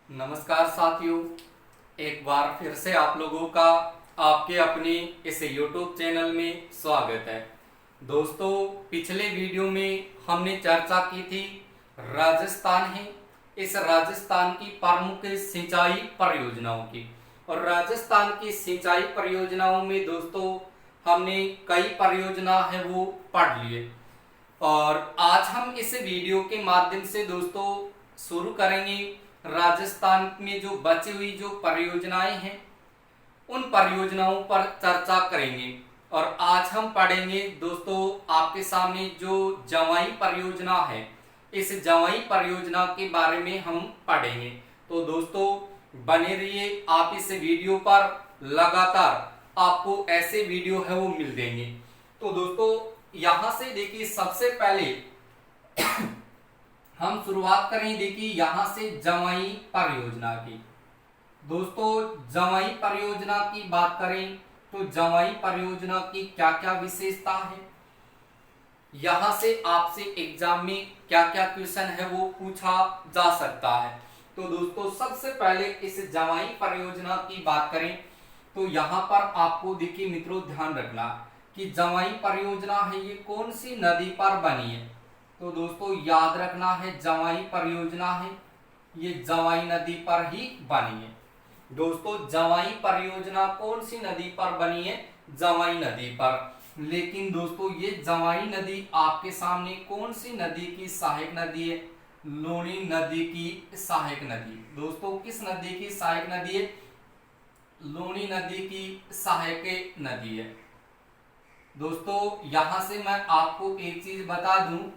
नमस्कार साथियों, एक बार फिर से आप लोगों का आपके अपने इस YouTube चैनल में स्वागत है। दोस्तों, पिछले वीडियो में हमने चर्चा की थी राजस्थान है, इस राजस्थान की प्रमुख सिंचाई परियोजनाओं की। और राजस्थान की सिंचाई परियोजनाओं में दोस्तों हमने कई परियोजना है वो पढ़ लिए, और आज हम इस वीडियो के माध्यम से दोस्तों शुरू करेंगे राजस्थान में जो बची हुई जो परियोजनाएं हैं उन परियोजनाओं पर चर्चा करेंगे। और आज हम पढ़ेंगे दोस्तों आपके सामने जो जवाई परियोजना है, इस जवाई परियोजना के बारे में हम पढ़ेंगे। तो दोस्तों बने रहिए आप इस वीडियो पर, लगातार आपको ऐसे वीडियो है वो मिल देंगे। तो दोस्तों यहां से देखिए, सबसे पहले हम शुरुआत करें, देखिए यहां से जवाई परियोजना की। दोस्तों जवाई परियोजना की बात करें तो जवाई परियोजना की क्या क्या विशेषता है, यहां से आपसे एग्जाम में क्या क्या क्वेश्चन है वो पूछा जा सकता है। तो दोस्तों सबसे पहले इस जवाई परियोजना की बात करें तो यहां पर आपको देखिए मित्रों ध्यान रखना कि जवाई परियोजना है ये कौन सी नदी पर बनी है। तो दोस्तों याद रखना है जवाई परियोजना है ये जवाई नदी पर ही बनी है। दोस्तों जवाई परियोजना कौन सी नदी पर बनी है? जवाई नदी पर। लेकिन दोस्तों ये जवाई नदी आपके सामने कौन सी नदी की सहायक नदी है? लूणी नदी की सहायक नदी। दोस्तों किस नदी की सहायक नदी है? लूणी नदी की सहायक नदी है। दोस्तों यहां से मैं आपको एक चीज बता दूं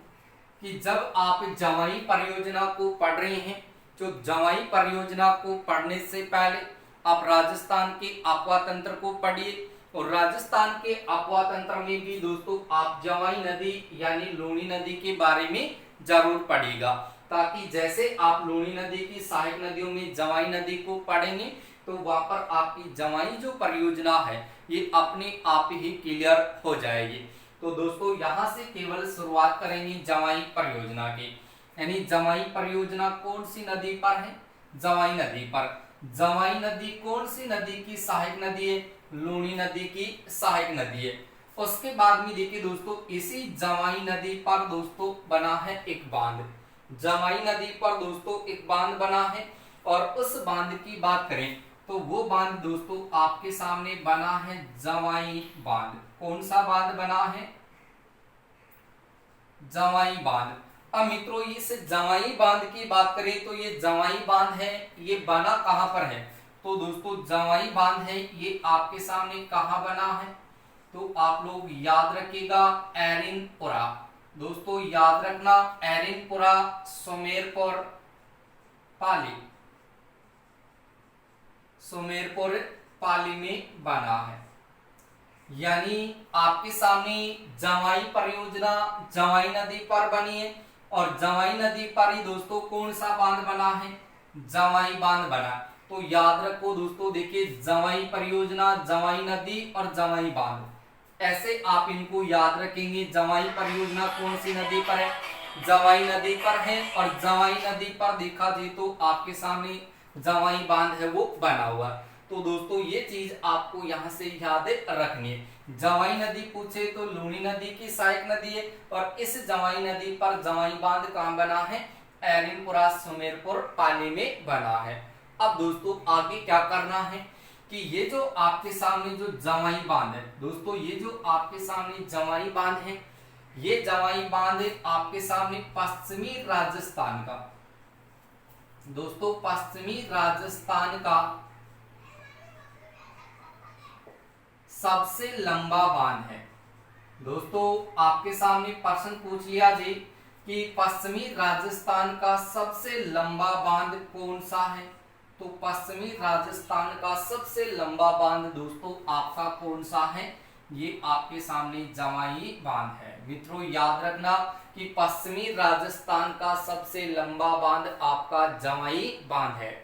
कि जब आप जवाई परियोजना को पढ़ रहे हैं, तो जवाई परियोजना को पढ़ने से पहले आप राजस्थान के आपवा तंत्र को पढ़िए। और राजस्थान के आपवा तंत्र में भी दोस्तों आप जवाई नदी यानी लूणी नदी के बारे में जरूर पढ़िएगा, ताकि जैसे आप लूणी नदी की सहायक नदियों में जवाई नदी को पढ़ेंगे तो वहां पर आपकी जवाई जो परियोजना है ये अपने आप ही क्लियर हो जाएगी। तो दोस्तों यहां से केवल शुरुआत करेंगे जवाई परियोजना की, यानी जवाई परियोजना कौन सी नदी पर है? जवाई नदी पर। जवाई नदी कौन सी नदी की सहायक नदी है? लूणी नदी की सहायक नदी है। उसके बाद में देखिए दोस्तों इसी जवाई नदी पर दोस्तों बना है एक बांध। जवाई नदी पर दोस्तों एक बांध बना है, और उस बांध की बात करें तो वो बांध दोस्तों आपके सामने बना है जवाई बांध। कौन सा बांध बना है? जवाई बांध। अब मित्रों इस जवाई बांध की बात करें तो ये जवाई बांध है, ये बना कहां पर है? तो दोस्तों जवाई बांध है ये आपके सामने कहां बना है? तो आप लोग याद रखिएगा एरिनपुरा। दोस्तों याद रखना एरिनपुरा, सुमेरपुर पाली, सुमेरपुर पाली में बना है। यानी आपके सामने जवाई परियोजना जवाई नदी पर बनी है, और जवाई नदी पर ही दोस्तों कौन सा बांध बना है? जवाई बांध बना। तो याद रखो दोस्तों, देखिए जवाई परियोजना, जवाई नदी और जवाई बांध, ऐसे आप इनको याद रखेंगे। जवाई परियोजना कौन सी नदी पर है? जवाई नदी पर है, और जवाई नदी पर देखा जाए तो आपके सामने जवाई बांध है वो बना हुआ। तो दोस्तों ये चीज आपको यहाँ से याद रखनी है। जवाई नदी पूछे तो लूणी नदी की सहायक नदी है, और इस जवाई नदी पर जवाई बांध कहाँ बना है? एरिनपुरा, सुमेरपुर पाली में बना है। अब दोस्तों आगे क्या करना है कि ये जो आपके सामने जो जवाई बांध है, दोस्तों ये जो आपके सामने जवाई बांध है, ये जवाई बांध आपके सामने पश्चिमी राजस्थान का, दोस्तों पश्चिमी राजस्थान का सबसे लंबा बांध है। दोस्तों आपके सामने प्रश्न पूछ लिया जी कि पश्चिमी राजस्थान का सबसे लंबा बांध कौन सा है? तो पश्चिमी राजस्थान का सबसे लंबा बांध दोस्तों आपका कौन सा है? ये आपके सामने जवाई बांध है। मित्रों याद रखना कि पश्चिमी राजस्थान का सबसे लंबा बांध आपका जवाई बांध है।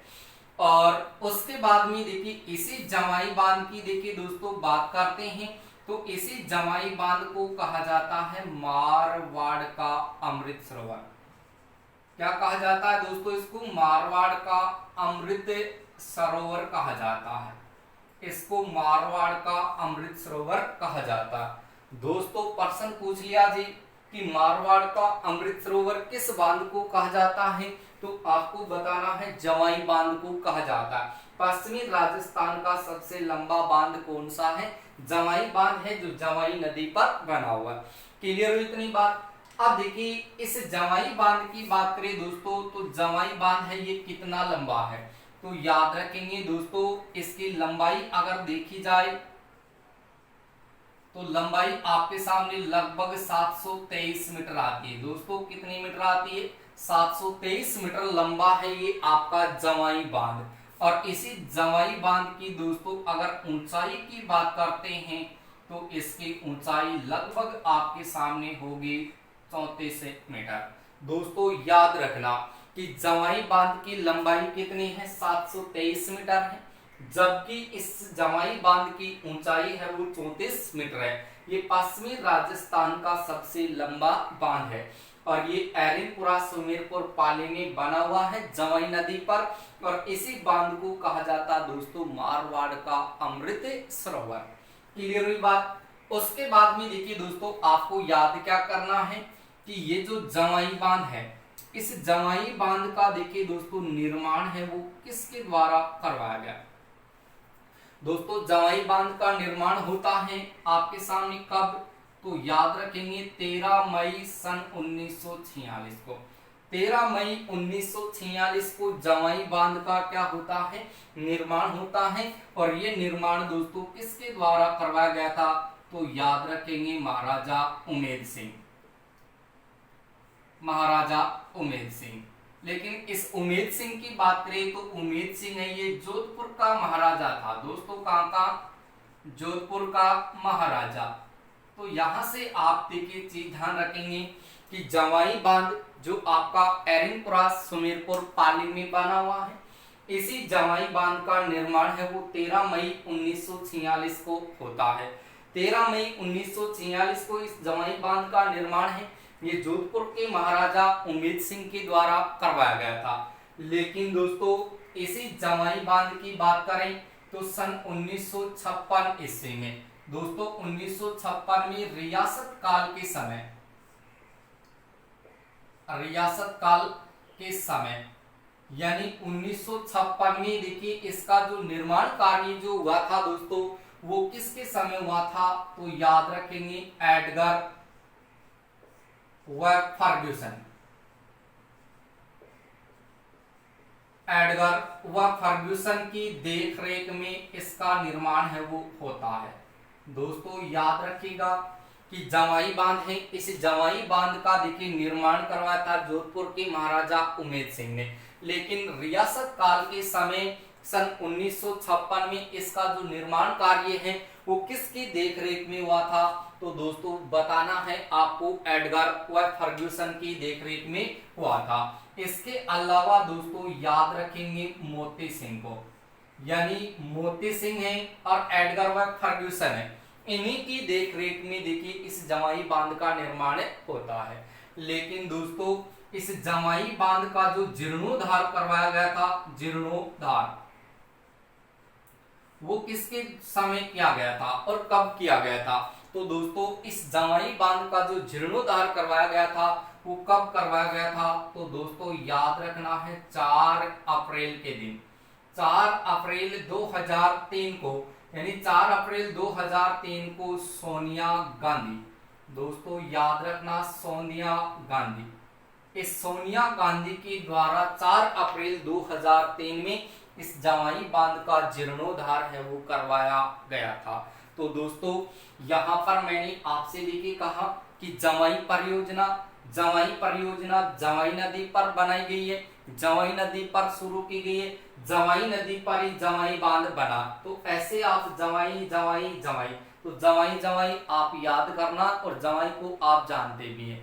और उसके बाद में देखिए इसी जवाई बांध की देखिए दोस्तों बात करते हैं, तो इसी जवाई बांध को कहा जाता है मारवाड़ का अमृत सरोवर। क्या कहा जाता है दोस्तों? इसको मारवाड़ का अमृत सरोवर कहा जाता है। इसको मारवाड़ का अमृत सरोवर कहा जाता है। दोस्तों प्रश्न पूछ लिया जी कि मारवाड़ का अमृत सरोवर किस बांध को कहा जाता है, तो आपको बताना है जवाई बांध को कहा जाता है। पश्चिमी राजस्थान का सबसे लंबा बांध कौन सा है? जवाई बांध है, जो जवाई नदी पर बना हुआ है। क्लियर हुई इतनी बात? अब देखिए इस जवाई बांध की बात करें दोस्तों, तो जवाई बांध है ये कितना लंबा है, तो याद रखेंगे दोस्तों इसकी लंबाई अगर देखी जाए तो लंबाई आपके सामने लगभग 723 मीटर आती है। दोस्तों कितनी मीटर आती है? 723 मीटर लंबा है ये आपका जवाई बांध। और इसी जवाई बांध की दोस्तों अगर ऊंचाई की बात करते हैं तो इसकी ऊंचाई लगभग आपके सामने होगी 34 मीटर। दोस्तों याद रखना कि जवाई बांध की लंबाई कितनी है? 723 मीटर है, जबकि इस जवाई बांध की ऊंचाई है वो 34 मीटर है। ये पश्चिमी राजस्थान का सबसे लंबा बांध है और ये एरिनपुरा सुमेरपुर पाली में बना हुआ है जवाई नदी पर। और इसी बांध को कहा जाता दोस्तों मारवाड़ का अमृत सरोवर। क्लियर हुई बात? उसके बाद में देखिए दोस्तों आपको याद क्या करना है कि ये जो जवाई बांध है, इस जवाई बांध का देखिए दोस्तों निर्माण है वो किसके द्वारा करवाया गया? दोस्तों जवाई बांध का निर्माण होता है आपके सामने कब? तो याद रखेंगे 13 मई सन 1946 को। 13 मई 1946 को जवाई बांध का क्या होता है? निर्माण होता है। और ये निर्माण दोस्तों किसके द्वारा करवाया गया था? तो याद रखेंगे महाराजा उमेद सिंह, महाराजा उमेद सिंह। लेकिन इस उमेद सिंह की बात करें तो उमेद सिंह है ये जोधपुर का महाराजा था। दोस्तों कहां का? जोधपुर का महाराजा। तो यहां से आप देखिए चीज ध्यान रखेंगे कि जवाई बांध जो आपका एरिनपुरा सुमेरपुर पाली में बना हुआ है, इसी जवाई बांध का निर्माण है वो 13 मई 1946 को होता है। 13 मई 1946 को इस जवाई बांध का निर्माण है ये जोधपुर के महाराजा उमेद सिंह के द्वारा करवाया गया था। लेकिन दोस्तों इसी जवाई बांध की बात करें तो सन 1956 ईस्वी में, दोस्तों 1956 में रियासत काल के समय यानी 1956 में देखिए इसका जो निर्माण कार्य जो हुआ था दोस्तों वो किसके समय हुआ था? तो याद रखेंगे एडगर व फर्ग्यूसन की देखरेख में इसका निर्माण है वो होता है। दोस्तों याद रखिएगा कि जवाई बांध है, इस जवाई बांध का देखिए निर्माण करवाया था जोधपुर के महाराजा उमेद सिंह ने। लेकिन रियासत काल के समय सन 1956 में इसका जो निर्माण कार्य है वो किसकी देखरेख में हुआ था? तो दोस्तों बताना है आपको एडगर व फर्ग्यूसन की देखरेख में हुआ था। इसके अलावा दोस्तों याद रखेंगे मोती सिंह को, यानी मोती सिंह है और एडगर व फर्ग्यूसन है, इन्हीं की देखरेख में देखिए इस जवाई बांध का निर्माण होता है। लेकिन दोस्तों इस जवाई बांध का जो जीर्णोद्धार करवाया गया था, जीर्णोद्धार वो किसके समय किया गया था और कब किया गया था? तो दोस्तों इस जवाई बांध का जो जीर्णोद्धार करवाया गया था वो कब करवाया गया था? तो दोस्तों याद रखना है 4 अप्रैल के दिन, 4 अप्रैल 2003 को, यानी 4 अप्रैल 2003 को सोनिया गांधी, दोस्तों याद रखना सोनिया गांधी, इस सोनिया गांधी के द्वारा 4 अप्रैल 2003 में इस जवाई बांध का जीर्णोद्धार है वो करवाया गया था। तो दोस्तों यहाँ पर मैंने आपसे देखिए कहा कि जवाई परियोजना जवाई नदी पर बनाई गई है, जवाई नदी पर शुरू की गई है, जवाई नदी पर ही जवाई बांध बना। तो ऐसे आप जवाई तो जवाई आप याद करना और जवाई को आप जानते भी हैं।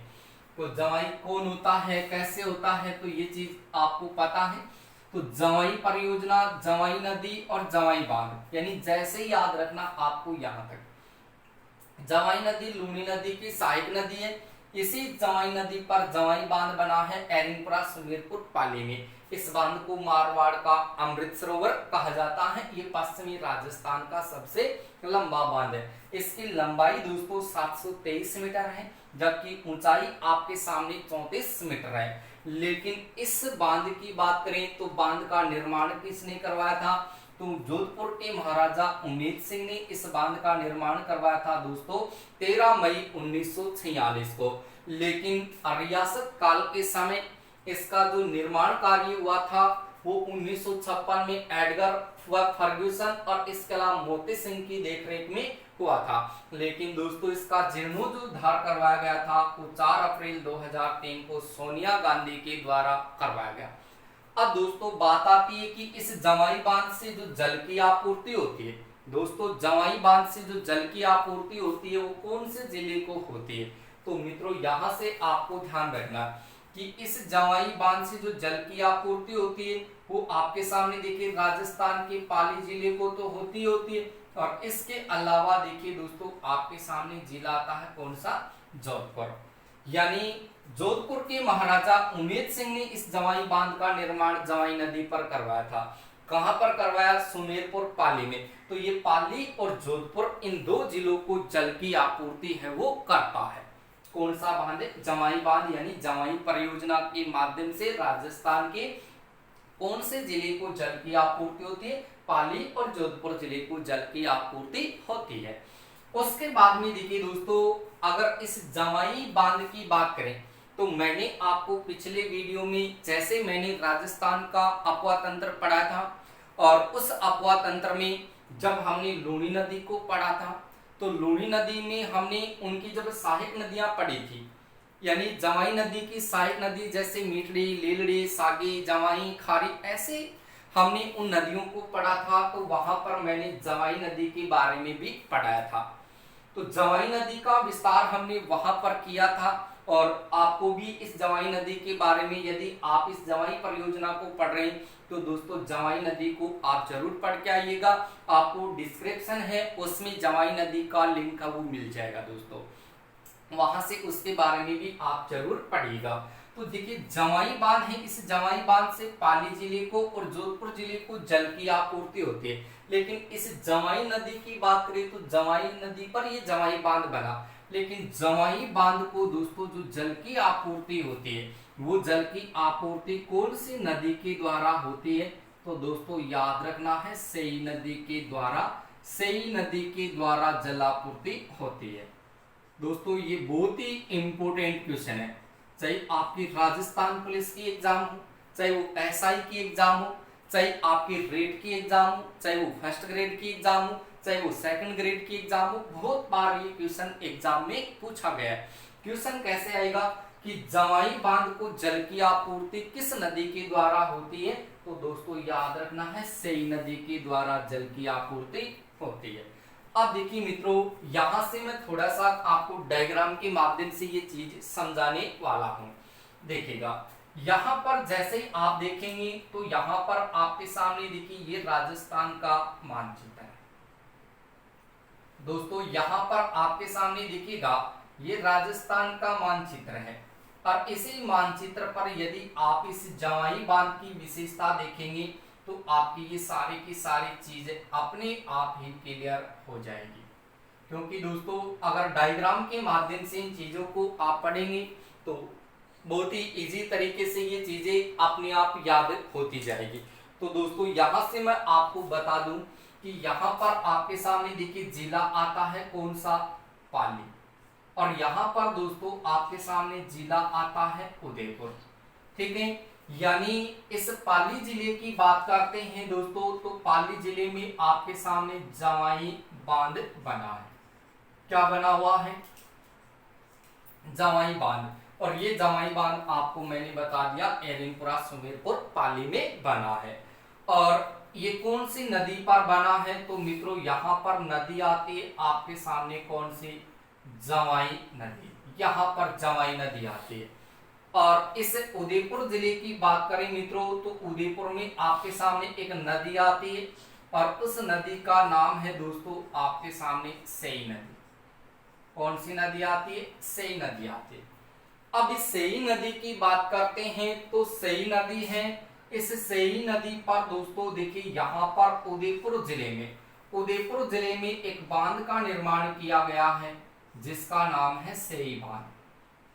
तो जवाई कौन होता है, कैसे होता है, तो ये चीज आपको पता है। तो जवाई परियोजना, जवाई नदी और जवाई बांध, यानी जैसे याद रखना आपको यहाँ तक। जवाई नदी लूनी नदी की सहायक नदी है, इसी जवाई नदी पर जवाई बांध बना है एरिनपुरा सुमेरपुर पाली में। इस बांध को मारवाड़ का अमृत सरोवर कहा जाता है। ये पश्चिमी राजस्थान का सबसे लंबा बांध है। इसकी लंबाई दोस्तों 723 मीटर है, जबकि ऊंचाई आपके सामने 34 मीटर है। लेकिन इस बांध की बात करें तो बांध का निर्माण किसने करवाया था? तो जोधपुर के महाराजा उमेद सिंह ने इस बांध का निर्माण करवाया था दोस्तों 13 मई 1946 को। लेकिन रियासत काल के समय इसका जो निर्माण कार्य हुआ था वो 1956 में एडगर व फर्ग्यूसन और इसके अलावा मोती सिंह की देखरेख में हुआ था। लेकिन दोस्तों इसका जीर्णोद्धार करवाया गया था वो 4 अप्रैल 2003 को सोनिया गांधी के द्वारा करवाया गया। अब दोस्तों बात आती है कि इस जवाई बांध से जो जल की आपूर्ति होती है, दोस्तों जवाई बांध से जो जल की आपूर्ति होती है वो कौन से जिले को होती है? तो मित्रों यहाँ से आपको ध्यान रखना कि इस जवाई बांध से जो जल की आपूर्ति होती है वो आपके सामने देखिए राजस्थान के पाली जिले को तो होती है, और इसके अलावा देखिए दोस्तों आपके सामने जिला आता है कौन सा? जोधपुर। यानी जोधपुर के महाराजा उमेद सिंह ने इस जवाई बांध का निर्माण जवाई नदी पर करवाया था। कहां पर करवाया? सुमेरपुर पाली में। तो ये पाली और जोधपुर इन दो जिलों को जल की आपूर्ति है वो करता है। कौन सा बांध है? जवाई बांध, यानी जवाई परियोजना के माध्यम से राजस्थान के कौन से जिले को जल की आपूर्ति होती है? पाली और जोधपुर जिले को जल की आपूर्ति होती है। उसके बाद में देखिए दोस्तों अगर इस जवाई बांध की बात करें तो मैंने आपको पिछले वीडियो में जैसे मैंने राजस्थान का अपवा तंत्र पढ़ा था और उस अपवा तंत्र में जब हमने लूणी नदी को पढ़ा था तो लूणी नदी में हमने उनकी जब सहायक नदियां पढ़ी थी, यानी जवाई नदी की सहायक नदी जैसे मीठड़ी, लीलड़ी, सागी, जवाई, खारी, ऐसे हमने उन नदियों को पढ़ा था। तो वहां पर मैंने जवाई नदी के बारे में भी पढ़ाया था। तो जवाई नदी का विस्तार हमने वहां पर किया था और आपको भी इस जवाई नदी के बारे में यदि आप इस जवाई परियोजना को पढ़ रहे हैं तो दोस्तों जवाई नदी को आप जरूर पढ़ के आइएगा। आपको डिस्क्रिप्शन है उसमें जवाई नदी का लिंक है वो मिल जाएगा दोस्तों, वहां से उसके बारे में भी आप जरूर पढ़िएगा। तो देखिए जवाई बांध है, इस जवाई बांध से पाली जिले को और जोधपुर जिले को जल की आपूर्ति होती है। लेकिन इस जवाई नदी की बात करें तो जवाई नदी पर ये जवाई बांध बना, लेकिन जवाई बांध को दोस्तों जो जल की आपूर्ति होती है वो जल की आपूर्ति कौन सी नदी के द्वारा होती है? तो दोस्तों याद रखना है सेई नदी के द्वारा, सेई नदी के द्वारा जलापूर्ति होती है। दोस्तों ये बहुत ही इंपोर्टेंट क्वेश्चन है, चाहे आपकी राजस्थान पुलिस की एग्जाम हो, चाहे वो एसआई की एग्जाम हो, चाहे आपकी रेट की एग्जाम हो, चाहे वो फर्स्ट ग्रेड की एग्जाम हो, चाहे वो सेकंड ग्रेड की एग्जाम हो, बहुत बार ये क्वेश्चन एग्जाम में पूछा गया है। क्वेश्चन कैसे आएगा कि जवाई बांध को जल की आपूर्ति किस नदी के द्वारा होती है? तो दोस्तों याद रखना है सेई नदी के द्वारा जल की आपूर्ति होती है। अब देखिए मित्रों यहां से मैं थोड़ा सा आपको डायग्राम के माध्यम से ये चीज समझाने वाला हूं। देखिएगा यहाँ पर जैसे ही आप देखेंगे तो यहाँ पर आपके सामने देखिए ये राजस्थान का मानचित्र है दोस्तों। यहाँ पर आपके सामने देखिएगा ये राजस्थान का मानचित्र है और इसी मानचित्र पर यदि आप इस जवाई बांध की विशेषता देखेंगे तो आपकी ये सारी की सारी चीजें अपने आप ही क्लियर हो जाएगी। क्योंकि दोस्तों अगर डायग्राम के माध्यम से इन चीजों को आप पढ़ेंगे तो बहुत ही इजी तरीके से ये चीजें अपने आप याद होती जाएगी। तो दोस्तों यहाँ से मैं आपको बता दूं कि यहाँ पर आपके सामने देखिए जिला आता है कौन सा? पाली। और यहाँ पर दोस्तों आपके सामने जिला आता है उदयपुर। ठीक है, यानी इस पाली जिले की बात करते हैं दोस्तों तो पाली जिले में आपके सामने जवाई बांध बना है। क्या बना हुआ है? जवाई बांध। और ये जवाई बांध आपको मैंने बता दिया एरिनपुरा सुमेरपुर पाली में बना है। और ये कौन सी नदी पर बना है? तो मित्रों यहाँ पर नदी आती है आपके सामने कौन सी? जवाई नदी। यहाँ पर जवाई नदी आती है। और इस उदयपुर जिले की बात करें मित्रों तो उदयपुर में आपके सामने एक नदी आती है और उस नदी का नाम है दोस्तों आपके सामने सेई नदी। कौन सी नदी आती है? सेई नदी आती है। अब इस सेई नदी की बात करते हैं तो सेई नदी है। इस सेई नदी पर दोस्तों देखिए यहाँ पर उदयपुर जिले में एक बांध का निर्माण किया गया है जिसका नाम है सेई बांध।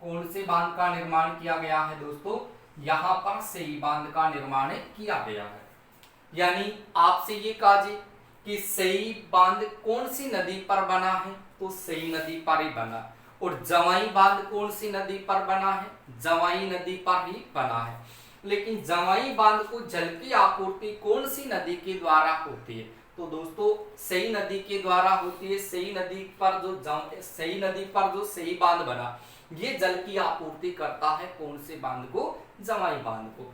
कौन से बांध का निर्माण किया गया है दोस्तों? यहाँ पर सेई बांध का निर्माण किया गया है। यानी आपसे ये कहा जाए कि सेई बांध कौन सी नदी पर बना है, तो सेई नदी पर ही बना। और जवाई बांध कौन सी नदी पर बना है? जवाई नदी पर ही बना है। लेकिन जवाई बांध को जल की आपूर्ति कौन सी नदी के द्वारा होती है? तो दोस्तों सेई नदी के द्वारा होती है। सेई नदी पर जो सेई बांध बना, ये जल की आपूर्ति करता है कौन से बांध को? जवाई बांध को।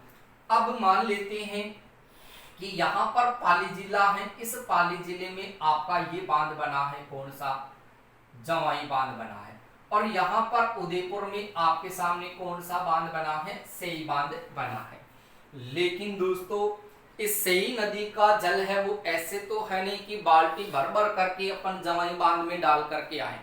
अब मान लेते हैं कि यहाँ पर पाली जिला है, इस पाली जिले में आपका ये बांध बना है, कौन सा? जवाई बांध बना है। और यहाँ पर उदयपुर में आपके सामने कौन सा बांध बना है? सेई बांध बना है। लेकिन दोस्तों इस सेई नदी का जल है वो ऐसे तो है नहीं कि बाल्टी भर भर करके अपन जवाई बांध में डाल करके आए,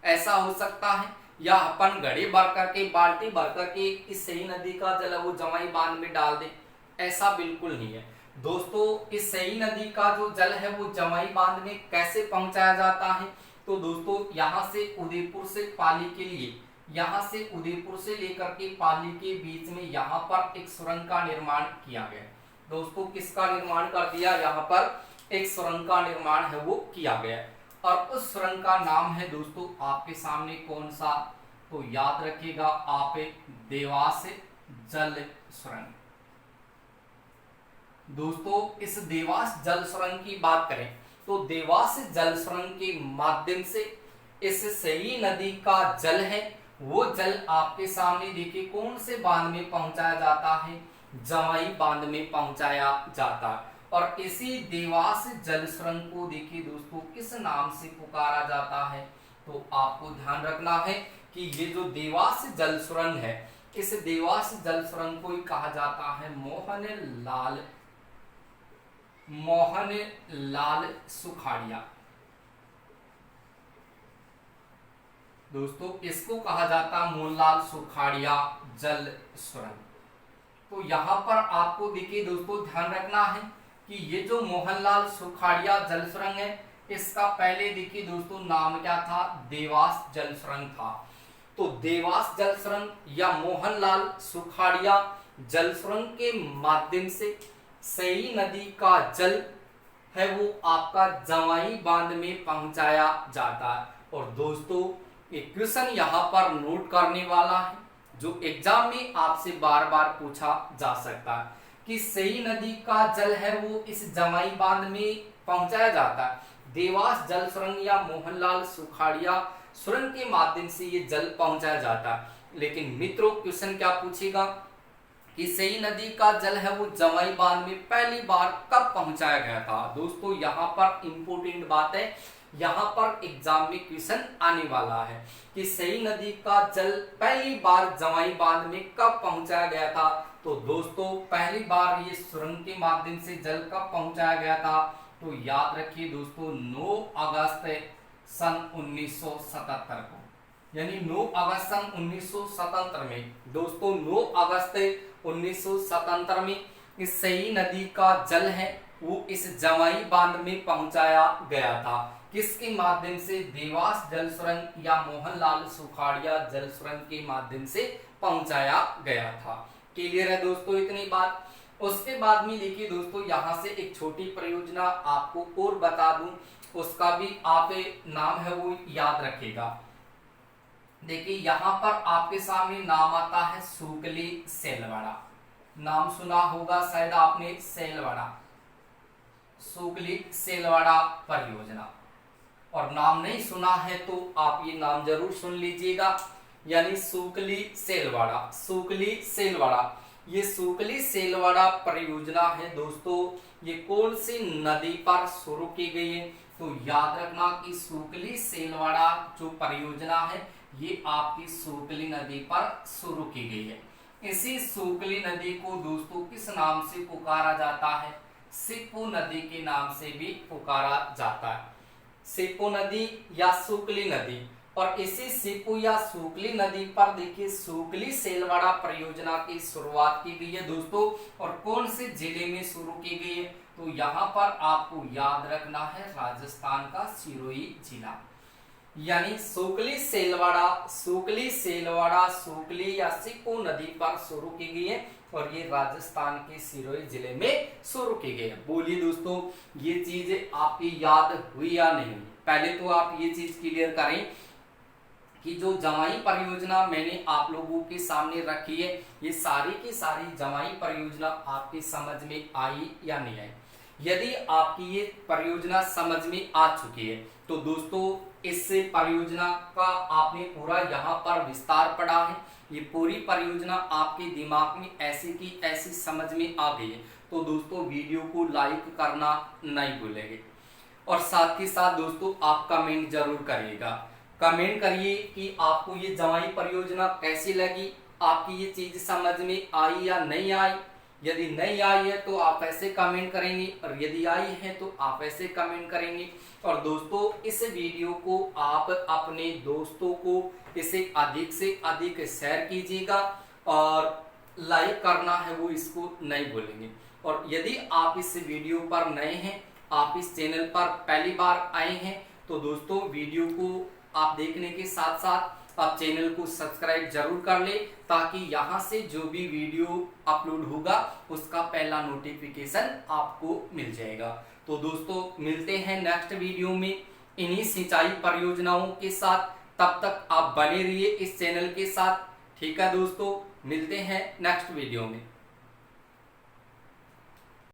ऐसा हो सकता है, या अपन घड़े भर करके बाल्टी भर करके इस सेई नदी का जल वो जवाई बांध में डाल दे, ऐसा बिल्कुल नहीं है। दोस्तों इस सेई नदी का जो जल है वो जवाई बांध में कैसे पहुंचाया जाता है? तो दोस्तों यहाँ से उदयपुर से पाली के लिए, यहाँ से उदयपुर से लेकर के पाली के बीच में यहाँ पर एक सुरंग का निर्माण किया गया। दोस्तों किसका निर्माण कर दिया? यहाँ पर एक सुरंग का निर्माण है वो किया गया। और उस सुरंग का नाम है दोस्तों आपके सामने कौन सा? तो याद रखिएगा आप, देवास जल सुरंग। दोस्तों इस देवास जल सुरंग की बात करें तो देवास जल सुरंग के माध्यम से इस सेई नदी का जल है वो जल आपके सामने देखिए कौन से बांध में पहुंचाया जाता है? जवाई बांध में पहुंचाया जाता है। और इसी देवास जल सुरंग को देखिए दोस्तों किस नाम से पुकारा जाता है? तो आपको ध्यान रखना है कि ये जो देवास जल सुरंग है, इस देवास जल सुरंग को ही कहा जाता है मोहन लाल सुखाड़िया। दोस्तों इसको कहा जाता मोहनलाल सुखाड़िया जल सुरंग। तो यहाँ पर आपको देखिए दोस्तों ध्यान रखना है कि ये जो मोहनलाल सुखाड़िया जल सुरंग है, इसका पहले देखिए दोस्तों नाम क्या था? देवास जल सुरंग था। तो देवास जल सुरंग या मोहनलाल सुखाड़िया जल सुरंग के माध्यम से सेई नदी का जल है वो आपका जवाई बांध में पहुंचाया जाता है। और दोस्तों एक क्वेश्चन यहाँ पर नोट करने वाला है जो एग्जाम में आपसे बार बार पूछा जा सकता है कि सेई नदी का जल है वो इस जवाई बांध में पहुंचाया जाता है, देवास जल सुरंग या मोहनलाल सुखाड़िया सुरंग के माध्यम से ये जल पहुंचाया जाता है। लेकिन मित्रों क्वेश्चन क्या पूछेगा कि सेई नदी का जल है वो जवाई बांध में पहली बार कब पहुंचाया गया था? दोस्तों यहाँ पर इंपोर्टेंट बात है, यहाँ पर एग्जाम में क्वेश्चन आने वाला है कि सेई नदी का जल पहली बार जवाई बांध में कब पहुंचाया गया था? तो दोस्तों पहली बार ये सुरंग के माध्यम से जल कब पहुंचाया गया था? तो याद रखिए दोस्तों 9 अगस्त सन 1977 को, यानी 9 अगस्त सन 1977 में। दोस्तों 9 अगस्त 1977 में इस सेई नदी का जल है वो इस जवाई बांध में पहुंचाया गया था। किसके माध्यम से? देवास जल सुरंग या मोहनलाल सुखाड़िया जल सुरंग के माध्यम से पहुंचाया गया था। क्लियर है दोस्तों इतनी बात? उसके बाद में देखिए दोस्तों यहाँ से एक छोटी परियोजना आपको और बता दूं, उसका भी आप नाम है वो याद रखिएगा। देखिए यहाँ पर आपके सामने नाम आता है सुकली सेलवाड़ा। नाम सुना होगा शायद आपने, सेलवाड़ा, सुकली सेलवाड़ा परियोजना। और नाम नहीं सुना है तो आप ये नाम जरूर सुन लीजिएगा, यानी सुकली सेलवाड़ा। सुकली सेलवाड़ा, ये सुकली सेलवाड़ा परियोजना है दोस्तों, ये कौन सी नदी पर शुरू की गई है? तो याद रखना कि सुकली सेलवाड़ा जो परियोजना है ये आपकी सुकली नदी पर शुरू की गई है। इसी सुकली नदी को दोस्तों किस नाम से पुकारा जाता है? सिप्पू नदी के नाम से भी पुकारा जाता है। सिप्पू नदी या सुकली नदी और इसी सीपू या सूकली नदी पर देखिए सूकली सेलवाड़ा परियोजना की शुरुआत की गई है दोस्तों। और कौन से जिले में शुरू की गई है, तो यहाँ पर आपको याद रखना है राजस्थान का सिरोही जिला। यानी सूकली सेलवाड़ा सूकली या सीपू नदी पर शुरू की गई है और ये राजस्थान के सिरोही जिले में शुरू की गई है। बोलिए दोस्तों, ये चीज आपकी याद हुई या नहीं हुई? पहले तो आप ये चीज क्लियर करें कि जो जमाई परियोजना मैंने आप लोगों के सामने रखी है, ये सारी की सारी जमाई परियोजना आपकी समझ में आई या नहीं आई? यदि आपकी ये परियोजना समझ में आ चुकी है तो दोस्तों इस परियोजना का आपने पूरा यहाँ पर विस्तार पढ़ा है। ये पूरी परियोजना आपके दिमाग में ऐसी की ऐसी समझ में आ गई है तो दोस्तों वीडियो को लाइक करना नहीं भूलेंगे। और साथ ही साथ दोस्तों आप कमेंट जरूर करिएगा। कमेंट करिए कि आपको ये जमाई परियोजना कैसी लगी, आपकी ये चीज समझ में आई या नहीं आई। यदि नहीं आई है तो आप ऐसे कमेंट करेंगे और यदि आई है तो आप ऐसे कमेंट करेंगे। और दोस्तों इस वीडियो को आप अपने दोस्तों को इसे अधिक से अधिक शेयर कीजिएगा और लाइक करना है वो इसको नहीं भूलेंगे। और यदि आप इस वीडियो पर नए हैं, आप इस चैनल पर पहली बार आए हैं तो दोस्तों वीडियो को आप देखने के साथ साथ आप चैनल को सब्सक्राइब जरूर कर ले ताकि यहाँ से जो भी वीडियो अपलोड होगा उसका पहला नोटिफिकेशन आपको मिल जाएगा। तो दोस्तों मिलते हैं नेक्स्ट वीडियो में इन्हीं सिंचाई परियोजनाओं के साथ। तब तक आप बने रहिए इस चैनल के साथ। ठीक है दोस्तों, मिलते हैं नेक्स्ट वीडियो में।